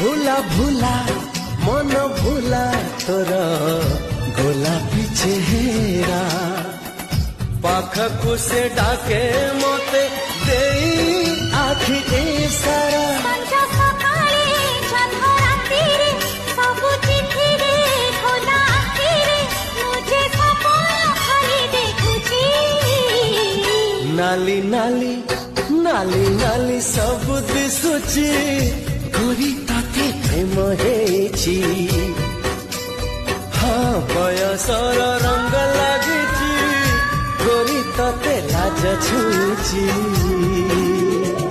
भूला भूला मन भूला तोर गोलापी चेहरा पाखकु से डाके मते देई आखि ए सारा नाली नाली नाली नाली सब दिसुची गोरी ताते प्रेम हेची हाँ बयसर रंग लागिची गोरी ताते लाज छुची।